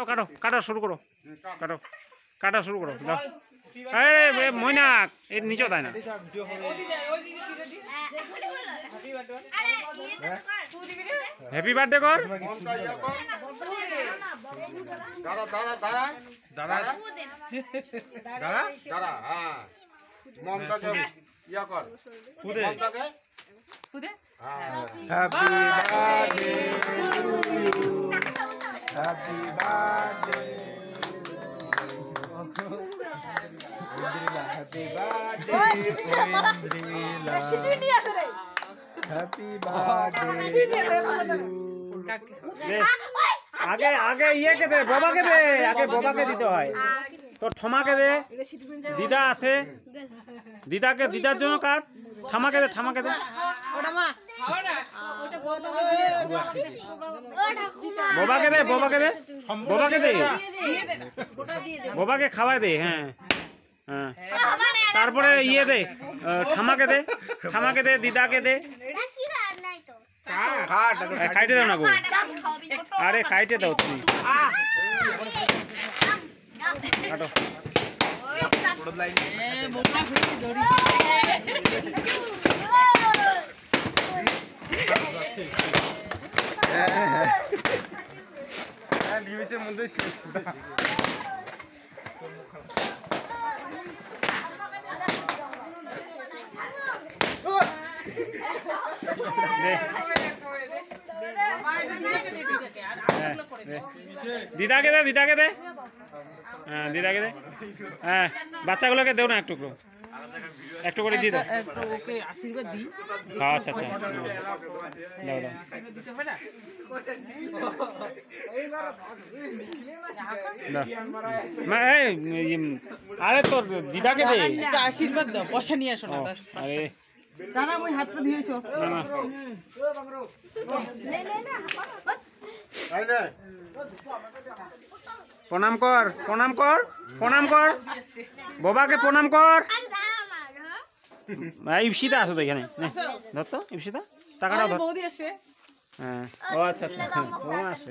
কাটো কাটা শুরু করো কাটো কাটা শুরু করো দাও আরে মইনাক এর নিচে তাই না হ্যাপি বার্থডে কর দাঁড়া দাঁড়া দাঁড়া দাঁড়া দাঁড়া দাঁড়া হ্যাঁ মমতাকে ইয়া কর মমতাকে happy birthday happy birthday happy birthday happy birthday আগে আগে ইয়েকে দে বাবাকে দে আগে বাবাকে দিতে হয় তো ঠমাকে দে দিদা আছে দিদাকে দিদার জন্য কাট ঠামাকে দে বাবাকে দে বাবাকে খাওয়াই দে হ্যাঁ হ্যাঁ তারপরে ইয়ে দে ঠামাকে দে দিদাকে দে খাইতে দাও না গো আরে খাইতে দাও তুমি কাটো নিমেষের মধ্যে দিদাকে দে হ্যাঁ দিদাকে দে হ্যাঁ বাচ্চাগুলোকে দেও না একটু করে দিয়ে দাও আশীর্বাদ দিই আচ্ছা আচ্ছা দাও আরে তোর দিদাকে দে আশীর্বাদ দাও পয়সা নিয়ে আসো না আরে দাদা ওই হাতটা দিয়েছো প্রণাম কর বাবাকে প্রণাম কর ইপসিতা আছো তো এখানে ধর তো ইপসিতা টাকাটা ধর বৌদি আসছে হ্যাঁ ও আচ্ছা আচ্ছা ও আসে